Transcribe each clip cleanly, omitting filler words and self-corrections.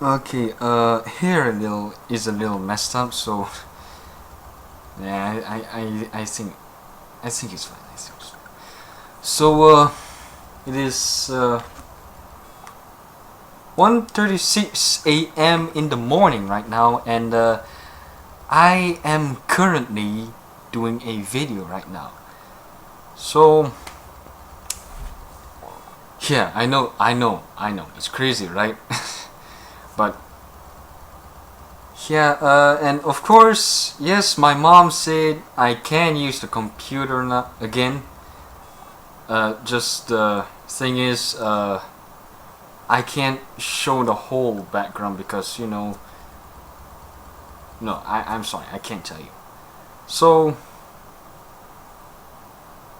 Okay, here is a little messed up, so yeah, I think it's fine. I think it's fine. So it is 1:36 a.m. in the morning right now, and I am currently doing a video right now. So yeah, I know, it's crazy, right? But yeah, and of course, yes, my mom said I can use the computer now again. Just the thing is, I can't show the whole background because, no, I'm sorry, I can't tell you. So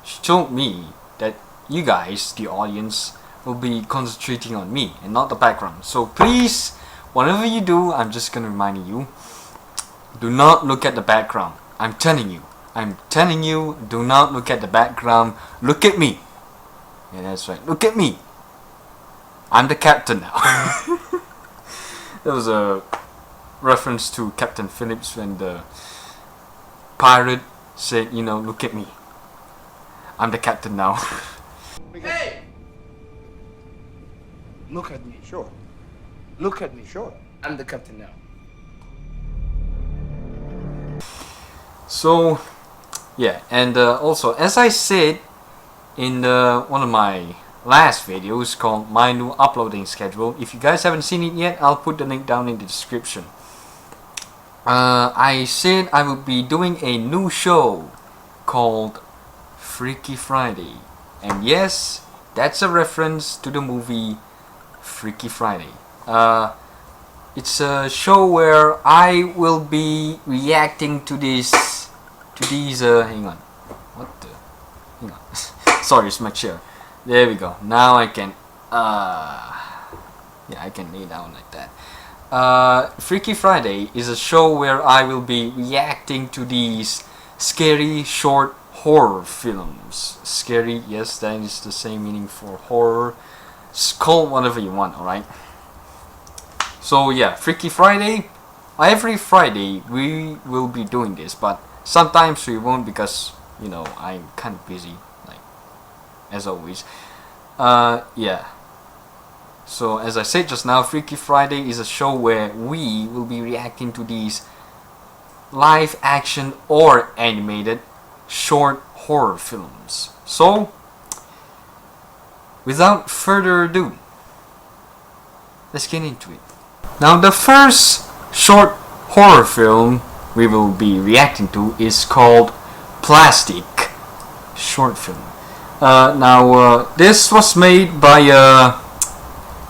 she told me that you guys, the audience, will be concentrating on me and not the background. So please, whatever you do, I'm just gonna remind you, do not look at the background. I'm telling you, do not look at the background. Look at me. Yeah, that's right. Look at me. I'm the captain now. That was a reference to Captain Phillips when the pirate said, look at me. I'm the captain now. Hey! Look at me, sure. Look at me, sure. I'm the captain now. So, yeah, and also, as I said in one of my last videos called My New Uploading Schedule, if you guys haven't seen it yet, I'll put the link down in the description. I said I would be doing a new show called Freaky Friday. And yes, that's a reference to the movie Freaky Friday. It's a show where I will be reacting to these hang on. What the? Hang on. Sorry, it's my chair. There we go. Now I can yeah, I can lay down like that. Freaky Friday is a show where I will be reacting to these scary short horror films. Scary, yes, that is the same meaning for horror. Call it whatever you want, alright? So yeah, Freaky Friday. Every Friday we will be doing this, but sometimes we won't because, I'm kind of busy, like, as always. Yeah. So as I said just now, Freaky Friday is a show where we will be reacting to these live action or animated short horror films. So, without further ado, let's get into it. Now, the first short horror film we will be reacting to is called Plastic. Short film. Now, this was made by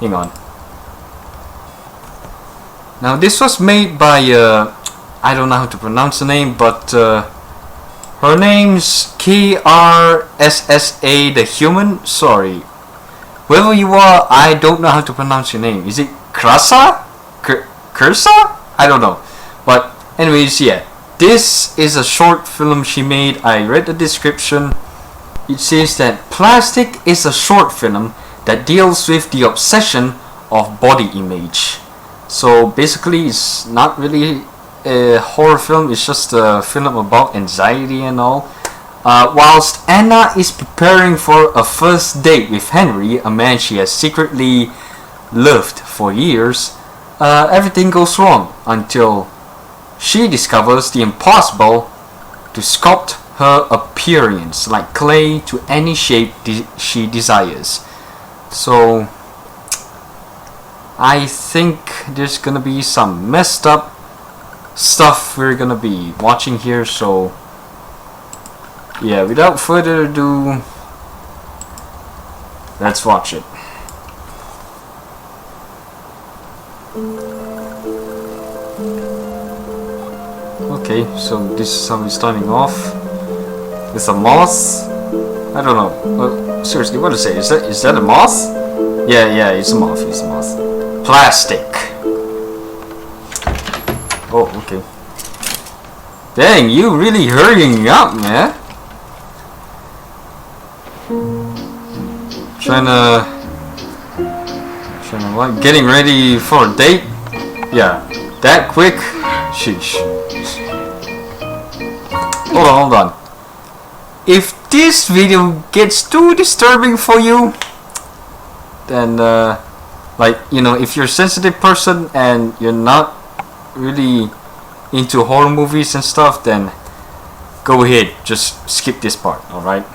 hang on. Now, this was made by I don't know how to pronounce the name, but her name's KRSSA the Human. Sorry, whoever you are, I don't know how to pronounce your name. Is it Krasa? Kursa? I don't know. But anyways, yeah, this is a short film she made. I read the description. It says that Plastic is a short film that deals with the obsession of body image. So basically, it's not really a horror film, it's just a film about anxiety and all. Whilst Anna is preparing for a first date with Henry, a man she has secretly loved for years, everything goes wrong until she discovers the impossible to sculpt her appearance like clay to any shape she desires. So I think there's gonna be some messed up stuff we're gonna be watching here, so yeah, without further ado, let's watch it. Okay, so this is how we're starting off. It's a moth. I don't know. Seriously, what to say? Is that a moth? Yeah, it's a moth. It's a moth. Plastic. Oh, okay. Dang, you really hurrying up, man. Trying to what? Getting ready for a date? Yeah, that quick? Sheesh. Hold on. If this video gets too disturbing for you, then like, you know, if you're a sensitive person and you're not really into horror movies and stuff, then go ahead, just skip this part, alright?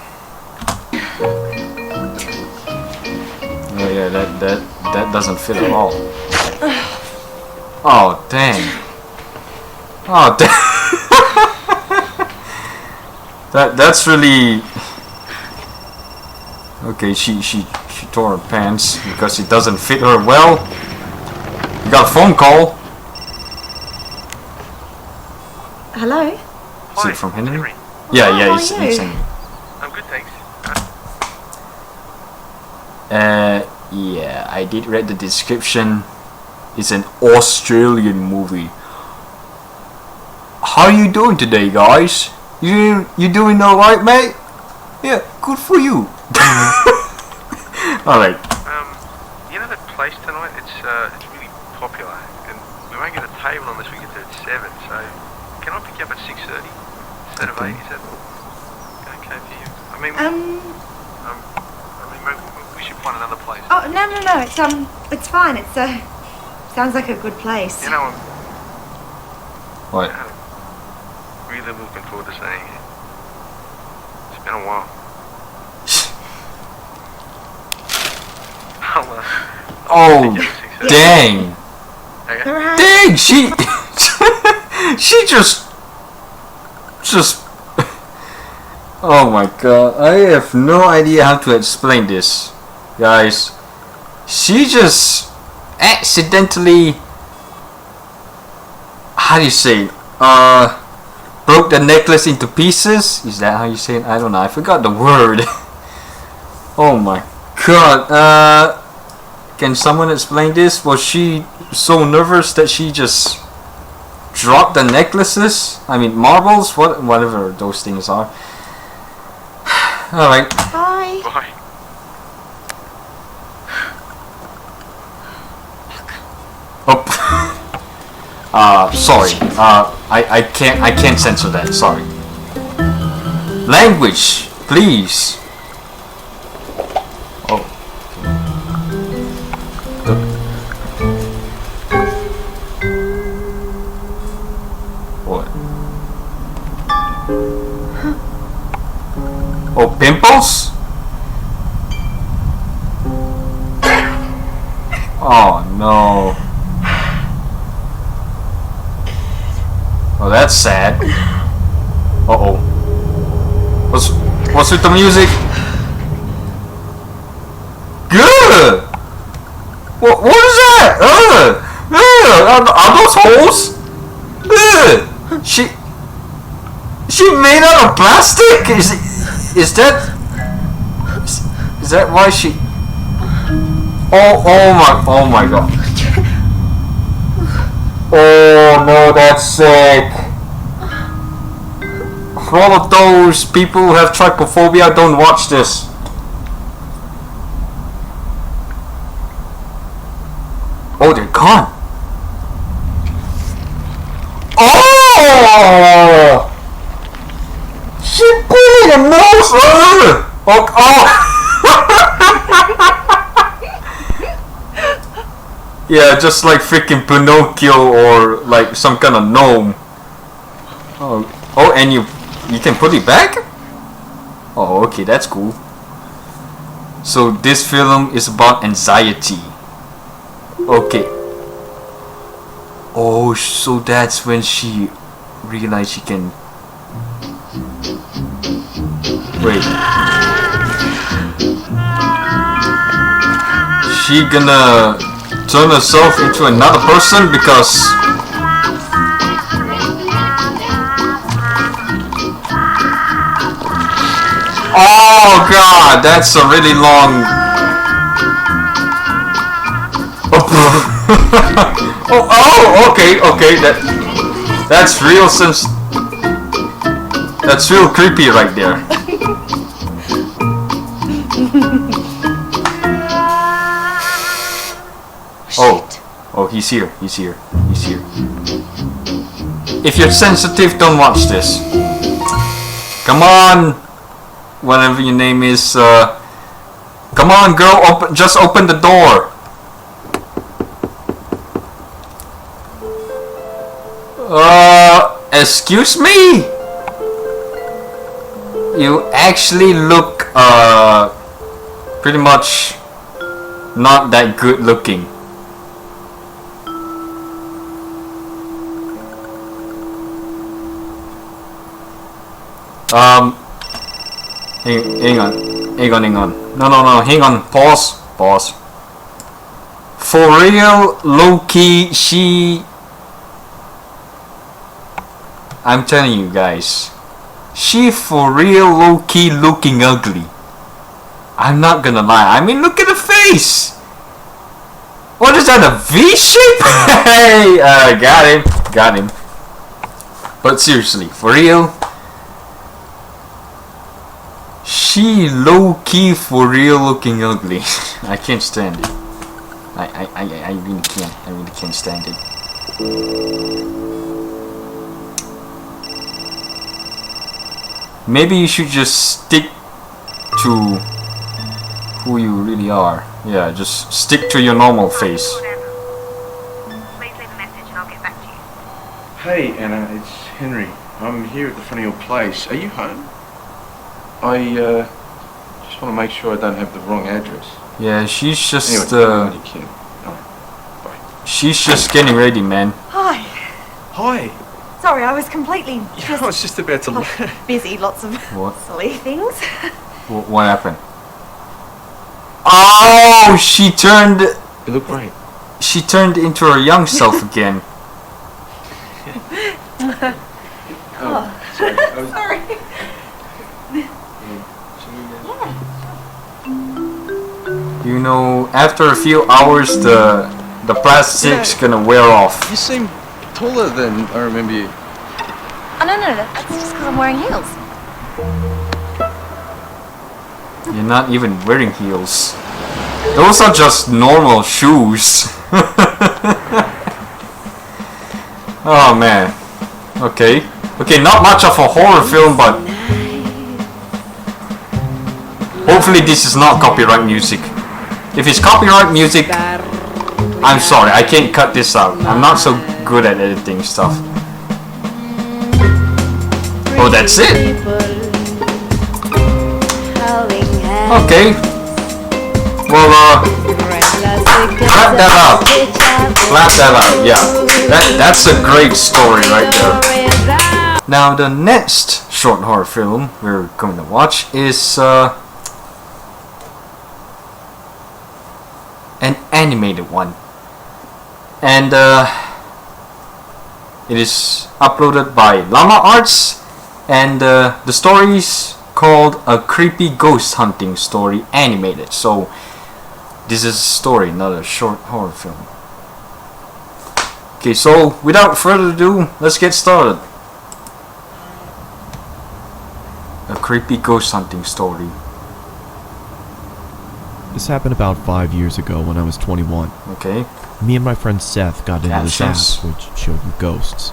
Oh yeah, that doesn't fit at all. Oh dang. Oh dang. That's really okay. She tore her pants because it doesn't fit her well. You got a phone call. Hello? Is it from Henry? Yeah, he's Henry. I'm good, thanks. Yeah, I did read the description. It's an Australian movie. How you doing today, guys? You doing alright, mate? Yeah, good for you. Alright. You know that place tonight? It's really popular, and we won't get a table unless we get there at 7. So, can I pick you up at 6:30 instead of 8? Is that okay for you? I mean, we should find another place. Oh, no, it's fine. It's sounds like a good place. You know, What? I'm really looking forward to seeing you. It's been a while. Oh, dang. Okay. Alright. Dang, she just oh my god, I have no idea how to explain this, guys. She just accidentally, how do you say, broke the necklace into pieces. Is that how you say it? I don't know, I forgot the word. Oh my god. Can someone explain this? Was she so nervous that she just dropped the necklaces? I mean marbles? Whatever those things are. Alright. Bye. Bye. Oh. Sorry. I can't censor that. Sorry. Language, please. Oh. What? Oh, pimples? Oh no. Oh, that's sad. Uh-oh. What's with the music? Good! What is that? Are those holes? She made out of plastic? Is that why she... Oh my god. Oh no, that's sick. For all of those people who have trypophobia, don't watch this. Oh, they're gone. Oh! She put in a nose. Oh. Yeah, just like freaking Pinocchio or like some kind of gnome. Oh, and you can put it back? Oh, okay, that's cool. So this film is about anxiety. Okay. Oh, so that's when she realized she can... Wait. She gonna turn herself into another person because... Oh god, that's a really long... oh, okay, that's real that's real creepy right there. Oh. Oh, he's here. He's here. He's here. If you're sensitive, don't watch this. Come on, whatever your name is. Come on, girl. Just open the door. Excuse me? You actually look, pretty much not that good looking. Hang on. No, hang on. Pause. For real, low-key, I'm telling you guys, she for real low-key looking ugly. I'm not gonna lie. I mean, look at the face. What is that, a V shape? Hey, got him. But seriously, for real, she low-key for real looking ugly. I can't stand it. I really can't. I really can't stand it. Maybe you should just stick to who you really are. Yeah, just stick to your normal face. Please leave a message and I'll get back to you. Hey, Anna, it's Henry. I'm here at the front of your place. Are you home? I just want to make sure I don't have the wrong address. Yeah, she's just Anyway, you can. Alright, bye. she's just getting ready, man. Hi. Hi. Sorry, I was completely I was just about to. busy. Lots of What? silly things. What happened? Oh, she turned. You look great. She turned into her young self again. Sorry. Sorry. You know, after a few hours, the plastic's gonna wear off. You seem taller than I remember you. Oh, no, that's just because I'm wearing heels. You're not even wearing heels. Those are just normal shoes. Oh man. Okay, not much of a horror film, but hopefully this is not copyright music. If it's copyright music, I'm sorry, I can't cut this out. I'm not so good at editing stuff. Oh, that's it? Okay. Well, wrap that up. Yeah. That's a great story right there. Now, the next short horror film we're going to watch is an animated one. And it is uploaded by Llama Arts, and the story is called A Creepy Ghost Hunting Story Animated. So this is a story, not a short horror film. Okay, so without further ado, let's get started. A Creepy Ghost Hunting Story. This happened about 5 years ago when I was 21. Okay. Me and my friend Seth got into this app Captions. which showed you ghosts.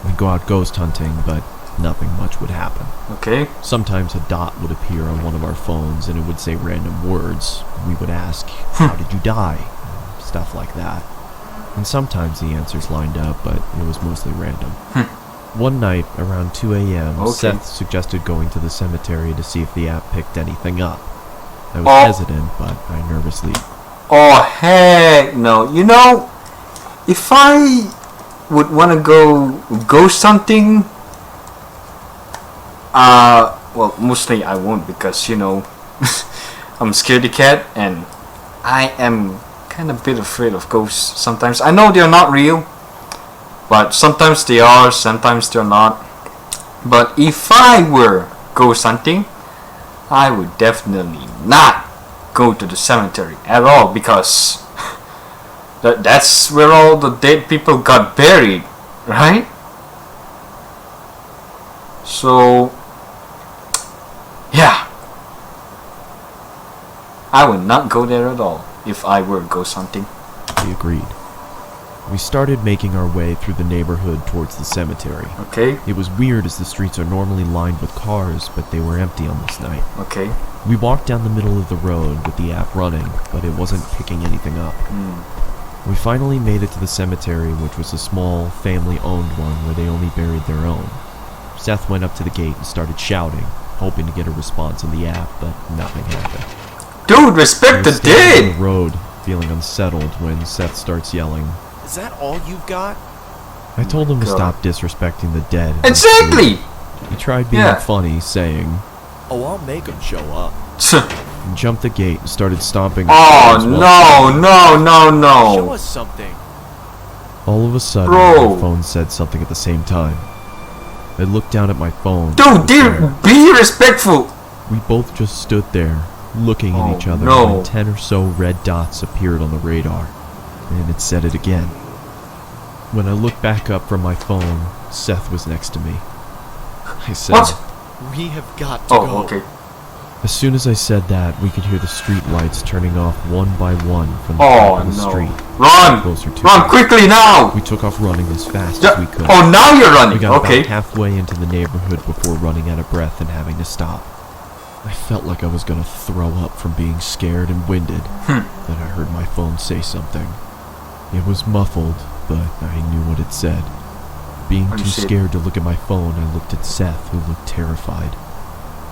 We'd go out ghost hunting, but nothing much would happen. Okay. Sometimes a dot would appear on one of our phones and it would say random words. We would ask, how did you die? Stuff like that. And sometimes the answers lined up, but it was mostly random. One night, around 2 a.m., Okay. Seth suggested going to the cemetery to see if the app picked anything up. I was Oh. hesitant, but I nervously... Oh heck no. You know, if I would want to go ghost hunting, well, mostly I won't, because, you know, I'm a scaredy cat and I am kind of a bit afraid of ghosts sometimes. I know they're not real, but sometimes they are, sometimes they're not. But if I were ghost hunting, I would definitely not go to the cemetery at all, because that's where all the dead people got buried, right? So yeah, I would not go there at all if I were ghost hunting. He agreed. We started making our way through the neighborhood towards the cemetery. Okay. It was weird as the streets are normally lined with cars, but they were empty on this night. Okay. We walked down the middle of the road with the app running, but it wasn't picking anything up. We finally made it to the cemetery, which was a small, family-owned one where they only buried their own. Seth went up to the gate and started shouting, hoping to get a response on the app, but nothing happened. Dude, respect the On dead! the road, feeling unsettled when Seth starts yelling, Is that all you've got? I told him to God. stop disrespecting the dead. Exactly! He tried being Yeah. funny, saying, Oh, I'll make them show up. and jumped the gate and started stomping. Oh as well. no. Show us something. All of a sudden, Bro. my phone said something at the same time. I looked down at my phone. It Dude, was there. be respectful. We both just stood there, looking Oh, at each other no. when 10 or so red dots appeared on the radar, and it said it again. When I looked back up from my phone, Seth was next to me. I said, What? We have got to Oh, go. okay. As soon as I said that, we could hear the street lights turning off one by one from the Oh top of the no. street. Run! Closer to Run us. quickly now! We took off running as fast Ja- as we could. Oh, now you're We running. got Okay. about halfway into the neighborhood before running out of breath and having to stop. I felt like I was gonna throw up from being scared and winded. Then I heard my phone say something. It was muffled, but I knew what it said. Being Oh, too shit. scared to look at my phone, I looked at Seth, who looked terrified.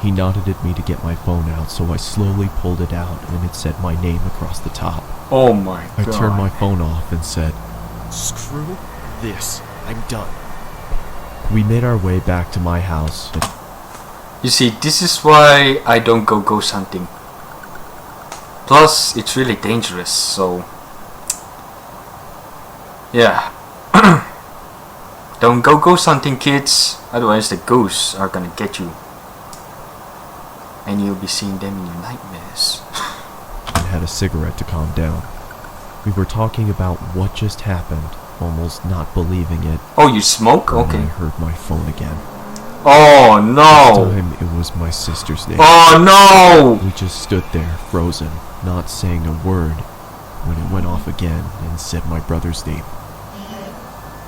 He nodded at me to get my phone out, so I slowly pulled it out, and it said my name across the top. Oh my I god. turned my phone off and said, Screw this. I'm done. we made our way back to my house. You see, this is why I don't go ghost hunting. Plus, it's really dangerous, so... Yeah. Don't go ghost hunting, kids. Otherwise the ghosts are gonna get you. And you'll be seeing them in your nightmares. And had a cigarette to calm down. We were talking about what just happened, almost not believing it, Oh, you smoke? when I Okay. heard my phone again. Oh This no! time it was my sister's name. Oh no! We just stood there, frozen, not saying a word, when it went off again and said my brother's name.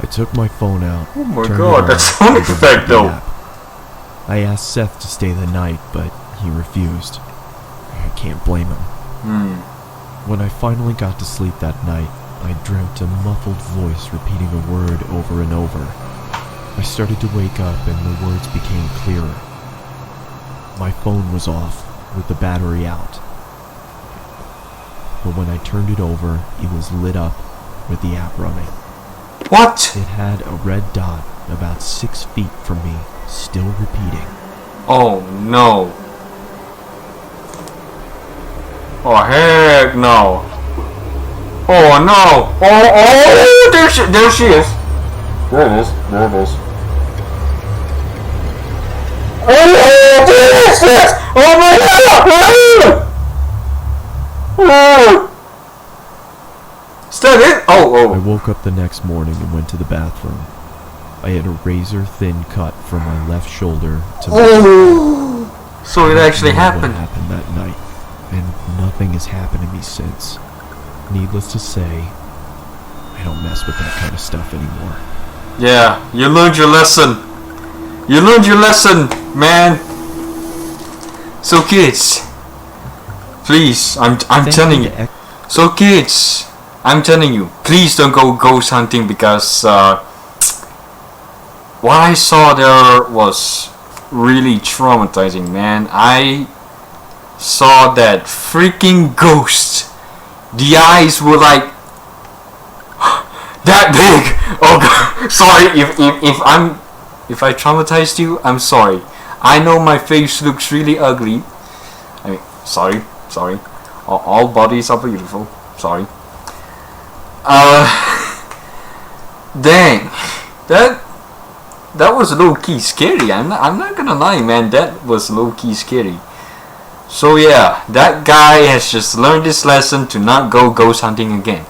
I took my phone out. Oh my turned god, it that on, sound and deleted effect the though. app. I asked Seth to stay the night, but he refused. I can't blame him. When I finally got to sleep that night, I dreamt a muffled voice repeating a word over and over. I started to wake up and the words became clearer. My phone was off, with the battery out. But when I turned it over, it was lit up with the app running. What? It had a red dot about 6 feet from me, still repeating. Oh no. Oh heck no. Oh no. Oh, there she is. There it is. There it is. Oh, there it is. Oh my god. Oh. Is that it? I Oh. woke up the next morning and went to the bathroom. I had a razor-thin cut from my left shoulder to my Oh. So it actually I don't know happened. What happened that night, and nothing has happened to me since. Needless to say, I don't mess with that kind of stuff anymore. Yeah, you learned your lesson. You learned your lesson, man. So kids, please, I'm Thank telling you you. to X- So kids, I'm telling you, please don't go ghost hunting because what I saw there was really traumatizing, man. I saw that freaking ghost. The eyes were like that big. Oh god, sorry if I traumatized you. I'm sorry. I know my face looks really ugly. I mean, sorry. All bodies are beautiful. Sorry. Dang, that was low key scary. I'm not gonna lie, man. That was low key scary. So yeah, that guy has just learned his lesson to not go ghost hunting again.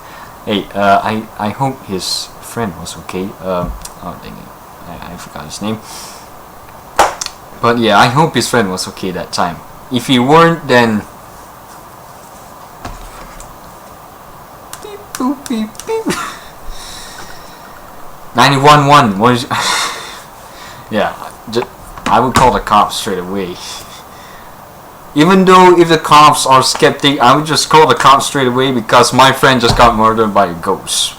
Hey, I hope his friend was okay. Oh dang it, I forgot his name. But yeah, I hope his friend was okay that time. If he weren't, then beep, boop, beep, beep. 911 was. Yeah, I would call the cops straight away. Even though if the cops are skeptic, I would just call the cops straight away because my friend just got murdered by a ghost.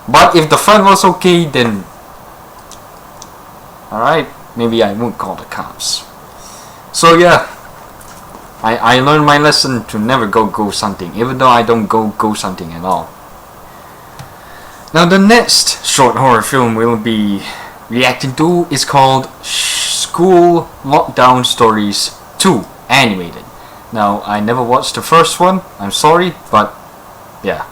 But if the friend was okay, then alright, maybe I won't call the cops. So yeah, I learned my lesson to never go ghost hunting, even though I don't go ghost hunting at all. Now the next short horror film we'll be reacting to is called School Lockdown Stories 2 Animated. Now I never watched the first one, I'm sorry, but yeah,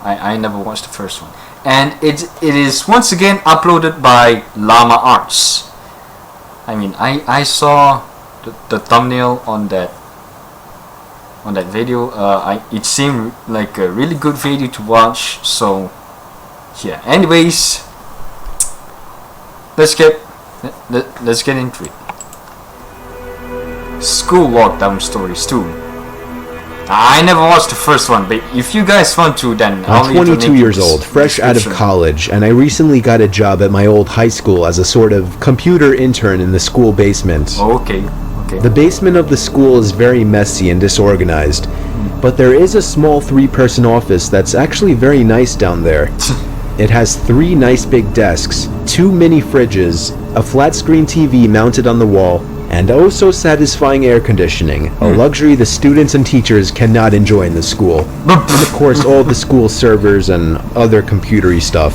I never watched the first one. And it is once again uploaded by Llama Arts. I mean, I saw the thumbnail on that video. It seemed like a really good video to watch. So yeah. Anyways, let's get into it. School Lockdown Stories 2. I never watched the first one, but if you guys want to, then I'm 22 years old, fresh out of college, and I recently got a job at my old high school as a sort of computer intern in the school basement. Okay. The basement of the school is very messy and disorganized, but there is a small 3-person office that's actually very nice down there. It has 3 nice big desks, 2 mini fridges, a flat screen TV mounted on the wall, and oh so satisfying air conditioning, a luxury the students and teachers cannot enjoy in the school. And of course all the school servers and other computery stuff.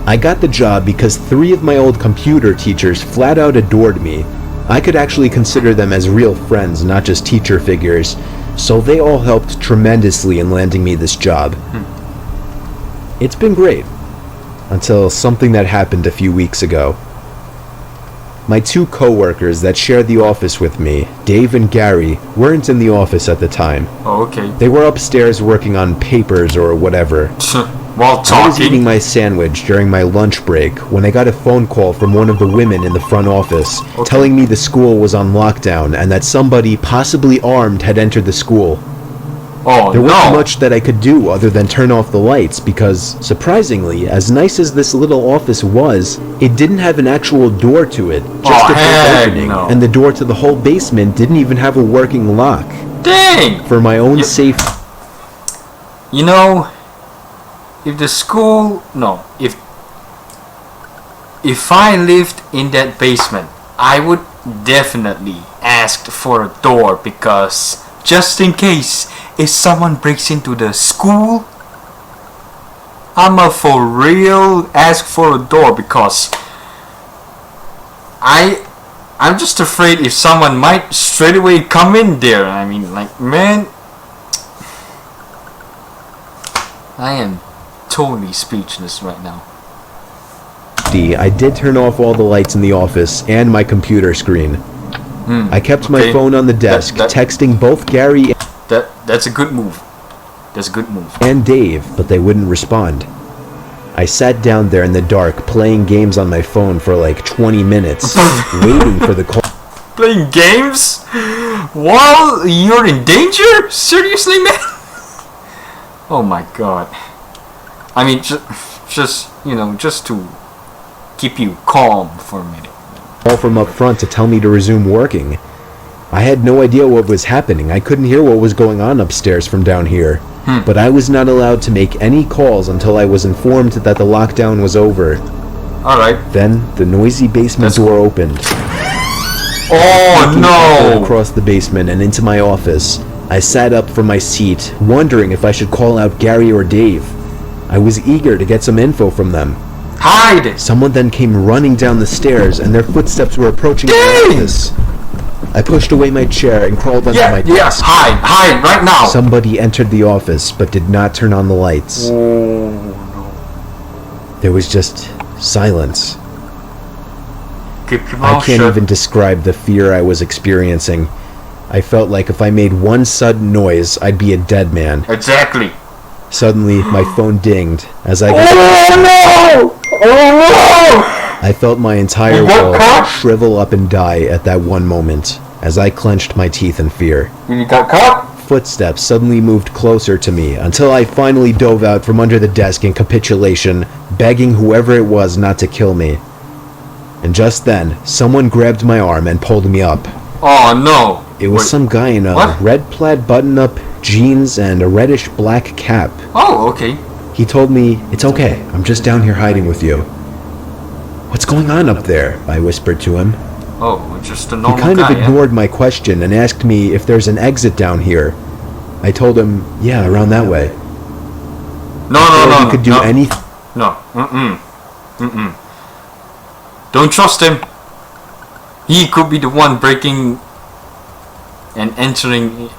I got the job because 3 of my old computer teachers flat out adored me. I could actually consider them as real friends, not just teacher figures, so they all helped tremendously in landing me this job. It's been great, until something that happened a few weeks ago. My 2 co-workers that shared the office with me, Dave and Gary, weren't in the office at the time. Oh, okay. They were upstairs working on papers or whatever. While talking. I was eating my sandwich during my lunch break when I got a phone call from one of the women in the front office telling me the school was on lockdown and that somebody, possibly armed, had entered the school. Oh, there wasn't much that I could do other than turn off the lights because, surprisingly, as nice as this little office was, it didn't have an actual door to it, just a big opening, and the door to the whole basement didn't even have a working lock. Dang! For my own safety. You know, if the school... No, if I lived in that basement, I would definitely ask for a door because just in case if someone breaks into the school, I'ma for real ask for a door because I'm just afraid if someone might straight away come in there. I mean, like, man, I am totally speechless right now. I did turn off all the lights in the office and my computer screen. I kept my phone on the desk, texting both Gary that's a good move. That's a good move. And Dave, but they wouldn't respond. I sat down there in the dark playing games on my phone for like 20 minutes, waiting for the call. Playing games? While you're in danger? Seriously, man? Oh my god. I mean, just you know, just to keep you calm for a minute. Call from up front to tell me to resume working. I had no idea what was happening. I couldn't hear what was going on upstairs from down here. But I was not allowed to make any calls until I was informed that the lockdown was over. Alright. Then the noisy basement door opened. Oh no! Across the basement and into my office. I sat up from my seat, wondering if I should call out Gary or Dave. I was eager to get some info from them. Hide! Someone then came running down the stairs and their footsteps were approaching my office. I pushed away my chair and crawled under my desk. Yes, hide right now! Somebody entered the office but did not turn on the lights. Oh no. There was just silence. Keep your I mouth can't shut. even describe the fear I was experiencing. I felt like if I made one sudden noise, I'd be a dead man. Exactly. Suddenly, my phone dinged as I Oh no! Oh no! I felt my entire world shrivel up and die at that one moment, as I clenched my teeth in fear. You got caught? footsteps suddenly moved closer to me until I finally dove out from under the desk in capitulation, begging whoever it was not to kill me. And just then, someone grabbed my arm and pulled me up. Oh no. It was Wait, some guy in a what? red plaid button-up, jeans, and a reddish-black cap. Oh, okay. He told me, "It's okay, I'm just down here hiding with you." "What's going on up there?" I whispered to him. Oh, just a He normal kind guy. of ignored my question and asked me if there's an exit down here. I told him, "Yeah, around that way." No, Before no, he no, could do no, anything. no. Don't trust him. He could be the one breaking and entering.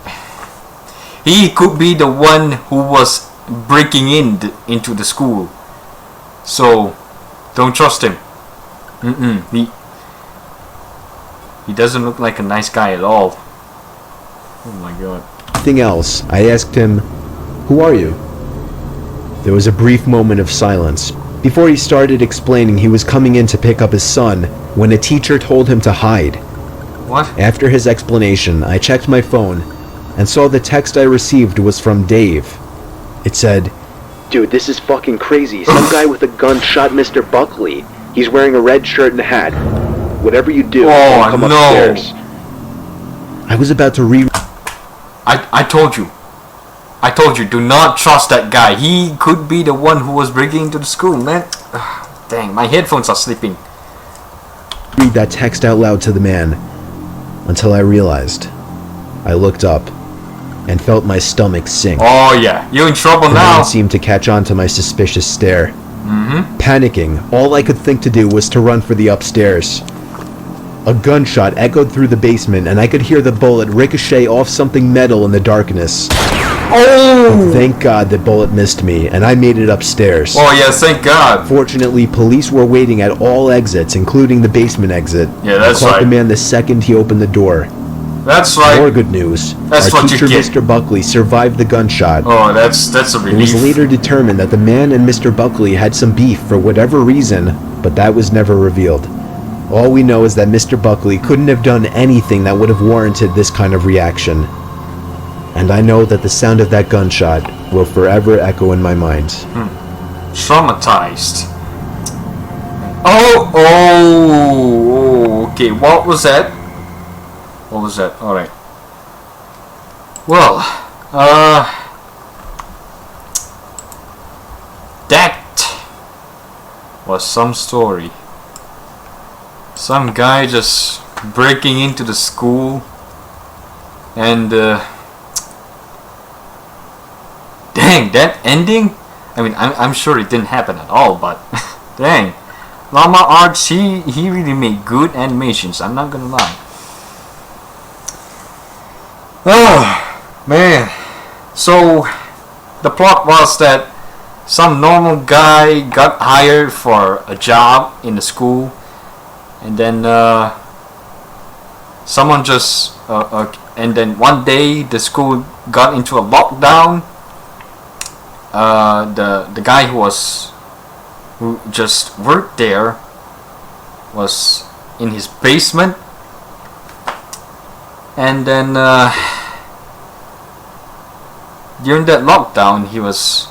He could be the one who was breaking into the school. So, don't trust him. He doesn't look like a nice guy at all. Oh my god. Anything else, I asked him, "Who are you?" There was a brief moment of silence. Before he started explaining he was coming in to pick up his son, when a teacher told him to hide. What? After his explanation, I checked my phone and saw the text I received was from Dave. It said, "Dude, this is fucking crazy. Some guy with a gun shot Mr. Buckley. He's wearing a red shirt and a hat. Whatever you do, Oh, don't come no. upstairs." I was about to I told you. I told you, do not trust that guy. He could be the one who was breaking into the school, man. Ugh, dang, my headphones are sleeping. read that text out loud to the man until I realized. I looked up and felt my stomach sink. Oh yeah, you're in trouble The now. man seemed to catch on to my suspicious stare. Panicking, all I could think to do was to run for the upstairs. A gunshot echoed through the basement, and I could hear the bullet ricochet off something metal in the darkness. Oh! Thank God the bullet missed me, and I made it upstairs. Oh yeah, thank God. Fortunately, police were waiting at all exits, including the basement exit. Yeah, that's I caught right. the man the second he opened the door. That's More right. good news. That's Our what you teacher, get. Mr. Buckley, survived the gunshot. Oh, that's a It was relief. later determined that the man and Mr. Buckley had some beef for whatever reason, but that was never revealed. All we know is that Mr. Buckley couldn't have done anything that would have warranted this kind of reaction. And I know that the sound of that gunshot will forever echo in my mind. Traumatized. Oh, okay. What was that? What was that? All right. Well, that was some story. Some guy just breaking into the school and dang, that ending. I mean, I'm sure it didn't happen at all, but dang, Llama Arts, he really made good animations. I'm not gonna lie. Oh man, so the plot was that some normal guy got hired for a job in the school, and then someone just and then one day the school got into a lockdown. The guy who just worked there was in his basement, and then during that lockdown he was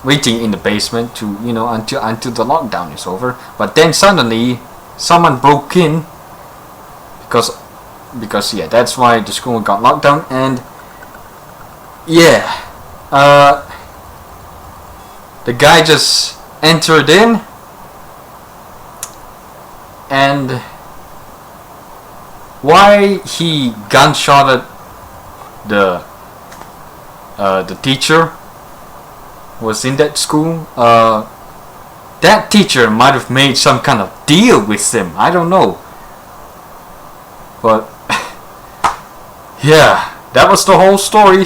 waiting in the basement to until the lockdown is over. But then suddenly someone broke in because yeah, that's why the school got locked down. And yeah, the guy just entered in, and why he gunshotted the teacher who was in that school. That teacher might have made some kind of deal with him. I don't know, but yeah, that was the whole story.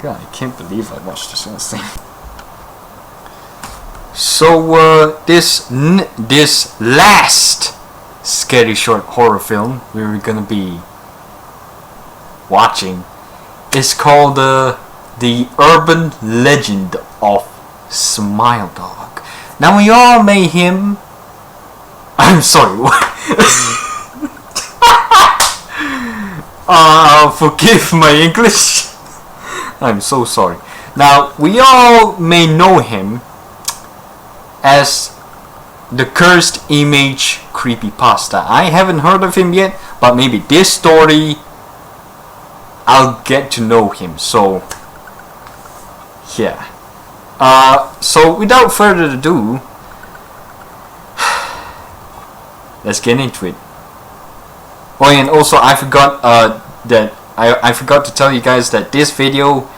God, I can't believe I watched this whole thing. So this last scary short horror film we're gonna be watching is called The Urban Legend of Smile.Dog. Now we all may him. I'm sorry. Forgive my English. I'm so sorry. Now, we all may know him as the Cursed Image Creepypasta. I haven't heard of him yet, but maybe this story I'll get to know him. So, yeah. So without further ado, let's get into it. Oh, and also I forgot that I forgot to tell you guys that this video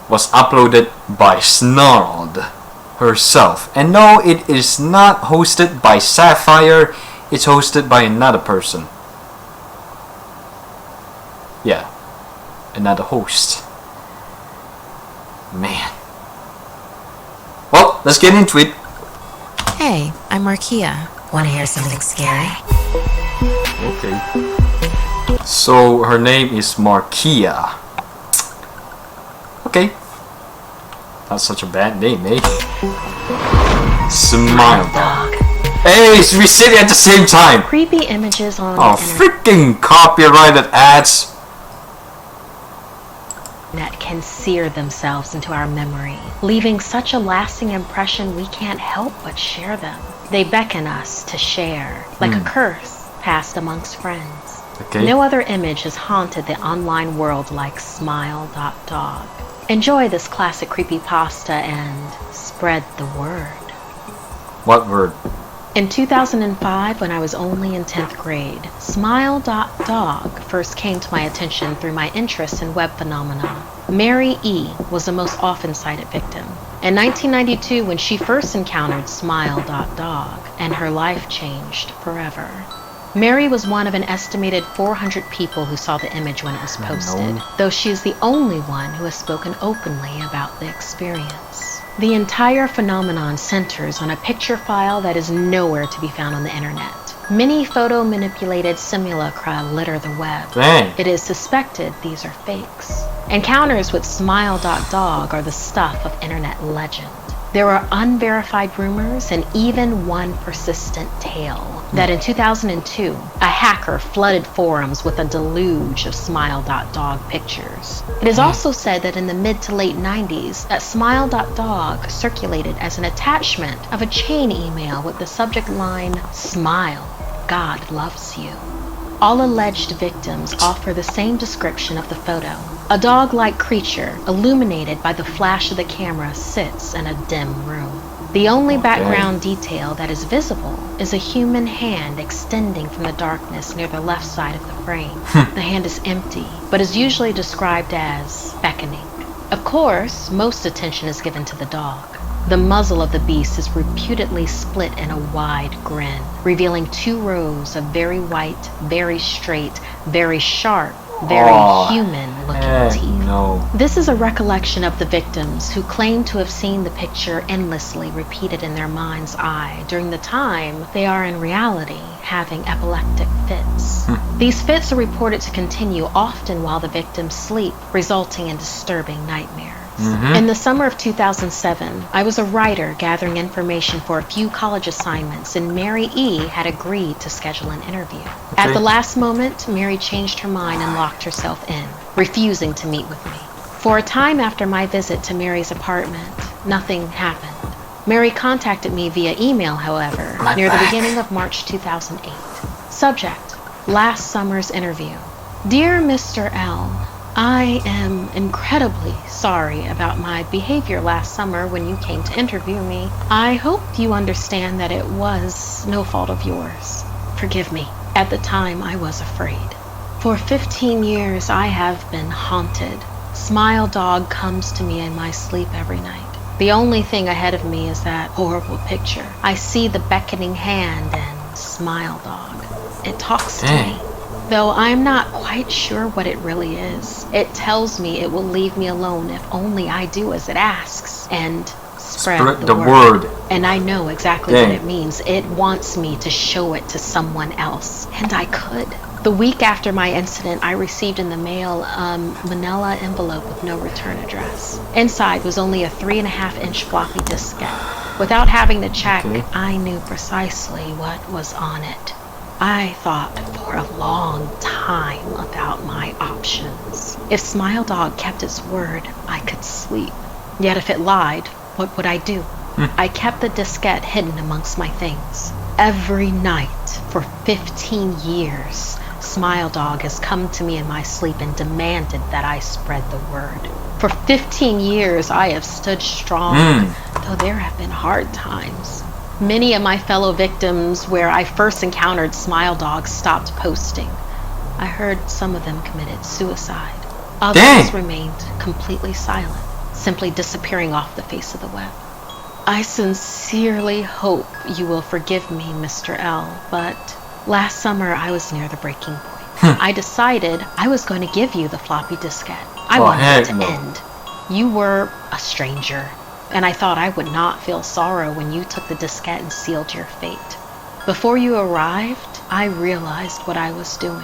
was uploaded by Snarled herself. And no, it is not hosted by Sapphire, it's hosted by another person. Yeah, another host. Man. Well, let's get into it. Hey, I'm Markia. Want to hear something scary? Okay. So her name is Markia. Okay. Not such a bad name, eh? Smile.Dog. Hey, we said it at the same time. Creepy images on Oh, the internet freaking copyrighted ads. can sear themselves into our memory, leaving such a lasting impression we can't help but share them. They beckon us to share, like a curse passed amongst friends. Okay. No other image has haunted the online world like Smile.Dog. Enjoy this classic creepypasta and spread the word. What word? In 2005, when I was only in 10th grade, Smile.Dog first came to my attention through my interest in web phenomena. Mary E. was the most often cited victim. In 1992, when she first encountered Smile.Dog, and her life changed forever. Mary was one of an estimated 400 people who saw the image when it was posted, though she is the only one who has spoken openly about the experience. The entire phenomenon centers on a picture file that is nowhere to be found on the internet. Many photo-manipulated simulacra litter the web. Dang. It is suspected these are fakes. Encounters with Smile.Dog are the stuff of internet legend. There are unverified rumors and even one persistent tale that in 2002, a hacker flooded forums with a deluge of Smile.Dog pictures. It is also said that in the mid to late 90s, that Smile.Dog circulated as an attachment of a chain email with the subject line, "Smile, God loves you." All alleged victims offer the same description of the photo. A dog-like creature, illuminated by the flash of the camera, sits in a dim room. The only background detail that is visible is a human hand extending from the darkness near the left side of the frame. The hand is empty, but is usually described as beckoning. Of course, most attention is given to the dog. The muzzle of the beast is reputedly split in a wide grin, revealing 2 rows of very white, very straight, very sharp, very human-looking teeth. No. This is a recollection of the victims who claim to have seen the picture endlessly repeated in their mind's eye during the time they are in reality having epileptic fits. These fits are reported to continue often while the victims sleep, resulting in disturbing nightmares. In the summer of 2007, I was a writer gathering information for a few college assignments, and Mary E. had agreed to schedule an interview. At the last moment, Mary changed her mind and locked herself in, refusing to meet with me. For a time after my visit to Mary's apartment, nothing happened. Mary contacted me via email, however, near the beginning of March 2008. Subject: last summer's interview. Dear Mr. L., I am incredibly sorry about my behavior last summer when you came to interview me. I hope you understand that it was no fault of yours. Forgive me. At the time, I was afraid. For 15 years, I have been haunted. Smile.Dog comes to me in my sleep every night. The only thing ahead of me is that horrible picture. I see the beckoning hand and Smile.Dog. It talks to me. Though I'm not quite sure what it really is. It tells me it will leave me alone if only I do as it asks and spread the word. And I know exactly what it means. It wants me to show it to someone else. And I could. The week after my incident, I received in the mail a manila envelope with no return address. Inside was only a 3.5-inch floppy diskette. Without having to check, I knew precisely what was on it. I thought for a long time about my options. If Smile.Dog kept its word, I could sleep. Yet if it lied, what would I do? I kept the diskette hidden amongst my things. Every night for 15 years, Smile.Dog has come to me in my sleep and demanded that I spread the word. For 15 years, I have stood strong, though there have been hard times. Many of my fellow victims where I first encountered Smile.Dog stopped posting. I heard some of them committed suicide. Others remained completely silent, simply disappearing off the face of the web. I sincerely hope you will forgive me, Mr. L, but last summer I was near the breaking point. I decided I was going to give you the floppy diskette. I wanted it to end. You were a stranger, and I thought I would not feel sorrow when you took the diskette and sealed your fate. Before you arrived, I realized what I was doing.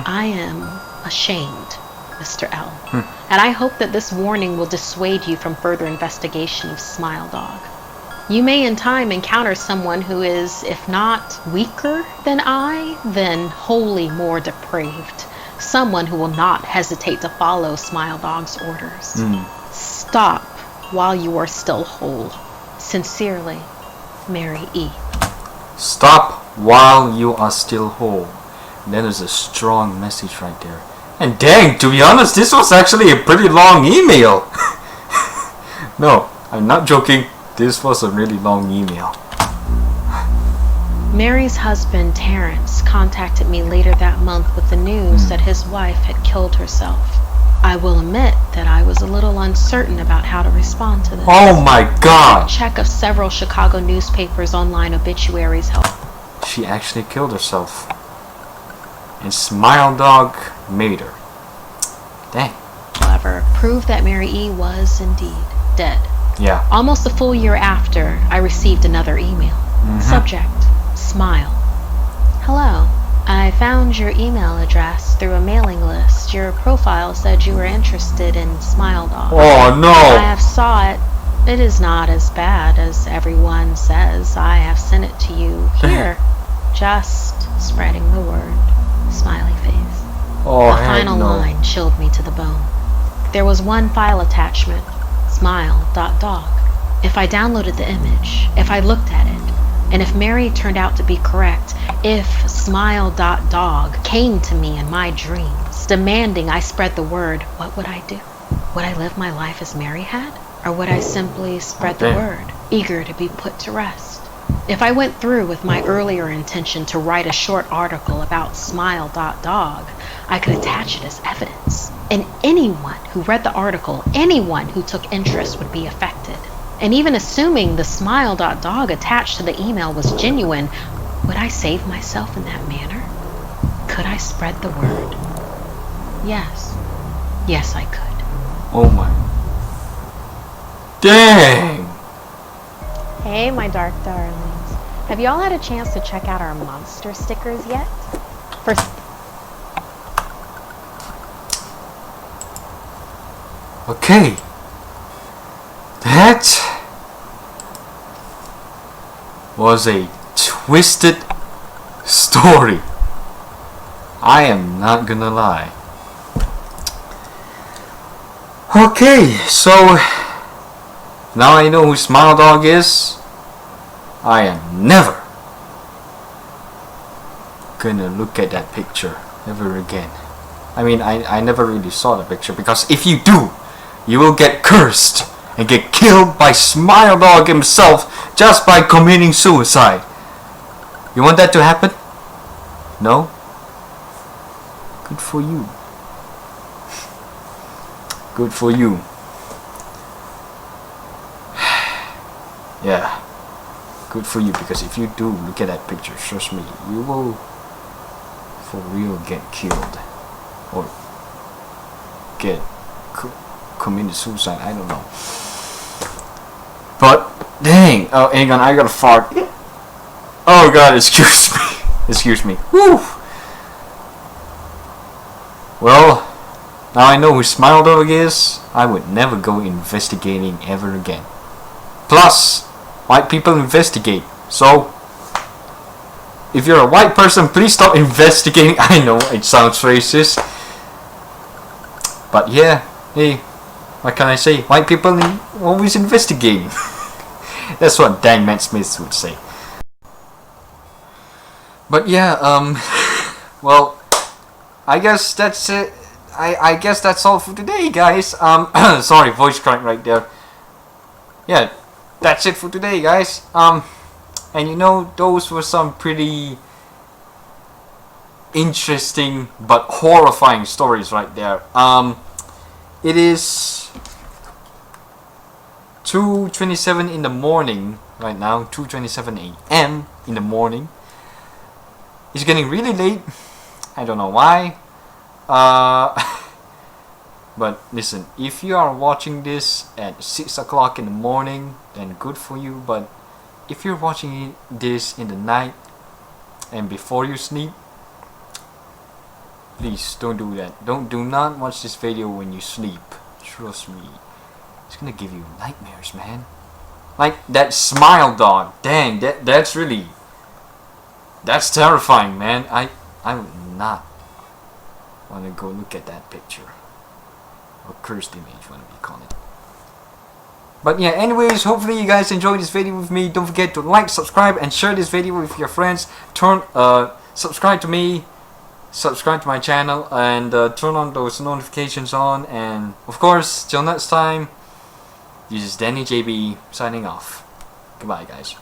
I am ashamed, Mr. L. And I hope that this warning will dissuade you from further investigation of Smile.Dog. You may in time encounter someone who is, if not weaker than I, then wholly more depraved. Someone who will not hesitate to follow Smile.Dog's orders. Stop while you are still whole. Sincerely, Mary E. Stop while you are still whole. That is a strong message right there. And dang, to be honest, this was actually a pretty long email. No, I'm not joking. This was a really long email. Mary's husband, Terrence, contacted me later that month with the news that his wife had killed herself. I will admit that I was a little uncertain about how to respond to this. Oh my god! A check of several Chicago newspapers' online obituaries helped. She actually killed herself. And Smile.Dog made her. Dang. However, proved that Mary E. was indeed dead. Yeah. Almost a full year after, I received another email. Subject, Smile. Hello. I found your email address through a mailing list. Your profile said you were interested in Smile.Dog. Oh no! I have saw it. It is not as bad as everyone says. I have sent it to you here. Just spreading the word. Smiley face. Oh, the final line chilled me to the bone. There was one file attachment. Smile.Dog. If I downloaded the image, if I looked at it, and if Mary turned out to be correct, if Smile.Dog came to me in my dreams, demanding I spread the word, what would I do? Would I live my life as Mary had? Or would I simply spread the word, eager to be put to rest? If I went through with my earlier intention to write a short article about Smile.Dog, I could attach it as evidence. And anyone who read the article, anyone who took interest would be affected. And even assuming the Smile.Dog attached to the email was genuine, would I save myself in that manner? Could I spread the word? Yes. Yes, I could. Oh my. Dang! Hey, my dark darlings. Have y'all had a chance to check out our monster stickers yet? First. Okay. That was a twisted story. I am not gonna lie. Okay, so now I know who Smile.Dog is. I am never gonna look at that picture ever again. I mean, I never really saw the picture, because if you do, you will get cursed and get killed by Smile.Dog himself just by committing suicide. You want that to happen? No? Good for you. Good for you. Yeah. Good for you, because if you do look at that picture, trust me, you will for real get killed. Or get committed suicide, I don't know. But dang, oh hang on, I gotta fart. Oh god, excuse me. Excuse me. Whew. Well, now I know who Smile.Dog is. I would never go investigating ever again. Plus, white people investigate, so if you're a white person, please stop investigating. I know it sounds racist, but yeah, hey, what can I say? White people always investigating. That's what Dan Matt Smith would say. But yeah, well, I guess that's it. I guess that's all for today, guys. Sorry, voice crack right there. Yeah, that's it for today, guys. And you know, those were some pretty interesting but horrifying stories right there. It is 2:27 in the morning right now, 2:27 a.m. in the morning. It's getting really late. I don't know why. But listen, if you are watching this at 6 o'clock in the morning, then good for you. But if you're watching this in the night and before you sleep, please don't do that. Do not watch this video when you sleep. Trust me, it's gonna give you nightmares, man. Like that Smile.Dog. Dang, that's terrifying, man. I would not want to go look at that picture. Or cursed image, whatever you call it. But yeah, anyways, hopefully you guys enjoyed this video with me. Don't forget to like, subscribe, and share this video with your friends. Subscribe to me, subscribe to my channel, and turn on those notifications on. And of course, till next time, this is Danny JB signing off. Goodbye, guys.